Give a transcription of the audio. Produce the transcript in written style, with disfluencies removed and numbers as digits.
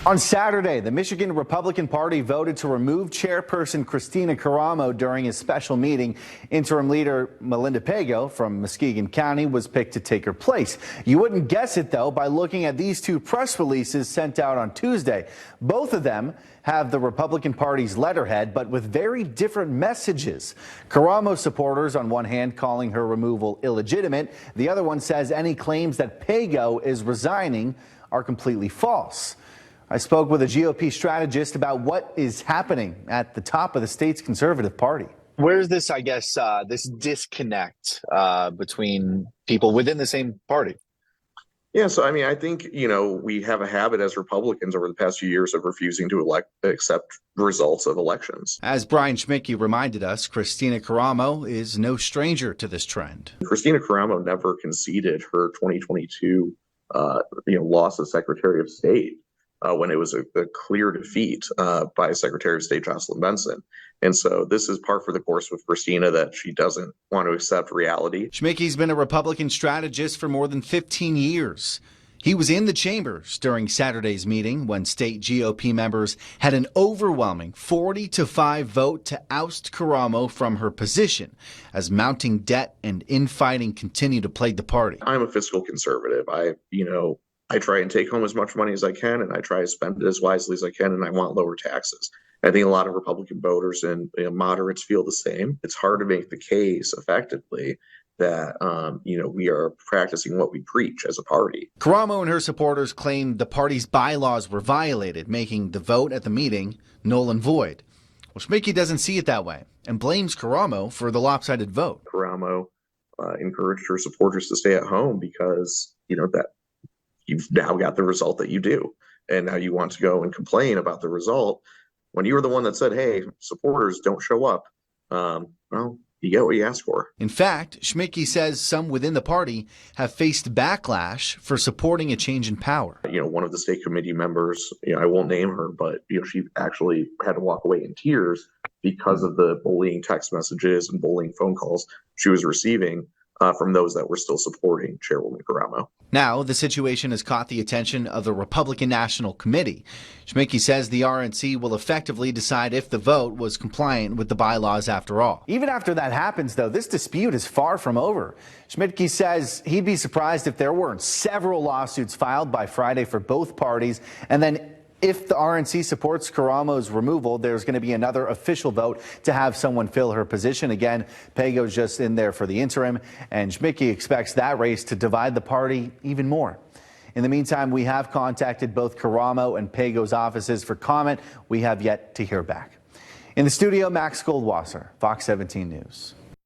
On Saturday, the Michigan Republican Party voted to remove Chairperson Kristina Karamo during a special meeting. Interim leader Malinda Pego from Muskegon County was picked to take her place. You wouldn't guess it, though, by looking at these two press releases sent out on Tuesday. Both of them have the Republican Party's letterhead, but with very different messages. Karamo supporters, on one hand, calling her removal illegitimate. The other one says any claims that Pego is resigning are completely false. I spoke with a GOP strategist about what is happening at the top of the state's conservative party. Where's this, I guess, this disconnect between people within the same party? Yeah, so I mean, I think, we have a habit as Republicans over the past few years of refusing to accept results of elections. As Brian Schmidtke reminded us, Kristina Karamo is no stranger to this trend. Kristina Karamo never conceded her 2022 loss as Secretary of State. When it was a clear defeat by Secretary of State Jocelyn Benson. And so this is par for the course with Kristina, that she doesn't want to accept reality. Schmidtke's been a Republican strategist for more than 15 years. He was in the chambers during Saturday's meeting when state GOP members had an overwhelming 40-5 vote to oust Karamo from her position as mounting debt and infighting continue to plague the party. I'm a fiscal conservative. I try and take home as much money as I can, and I try to spend it as wisely as I can, and I want lower taxes. I think a lot of Republican voters and moderates feel the same. It's hard to make the case effectively that, we are practicing what we preach as a party. Karamo and her supporters claimed the party's bylaws were violated, making the vote at the meeting null and void. Well, Schmidtke doesn't see it that way and blames Karamo for the lopsided vote. Karamo encouraged her supporters to stay at home because, that you've now got the result that you do. And now you want to go and complain about the result when you were the one that said, hey, supporters don't show up. Well, you get what you ask for. In fact, Schmidtke says some within the party have faced backlash for supporting a change in power. One of the state committee members, I won't name her, but, she actually had to walk away in tears because of the bullying text messages and bullying phone calls she was receiving from those that were still supporting Chairwoman Karamo. Now, the situation has caught the attention of the Republican National Committee. Schmidtke says the RNC will effectively decide if the vote was compliant with the bylaws after all. Even after that happens, though, this dispute is far from over. Schmidtke says he'd be surprised if there weren't several lawsuits filed by Friday for both parties, and then if the RNC supports Karamo's removal, there's going to be another official vote to have someone fill her position. Again, Pego's just in there for the interim, and Schmidtke expects that race to divide the party even more. In the meantime, we have contacted both Karamo and Pego's offices for comment. We have yet to hear back. In the studio, Max Goldwasser, Fox 17 News.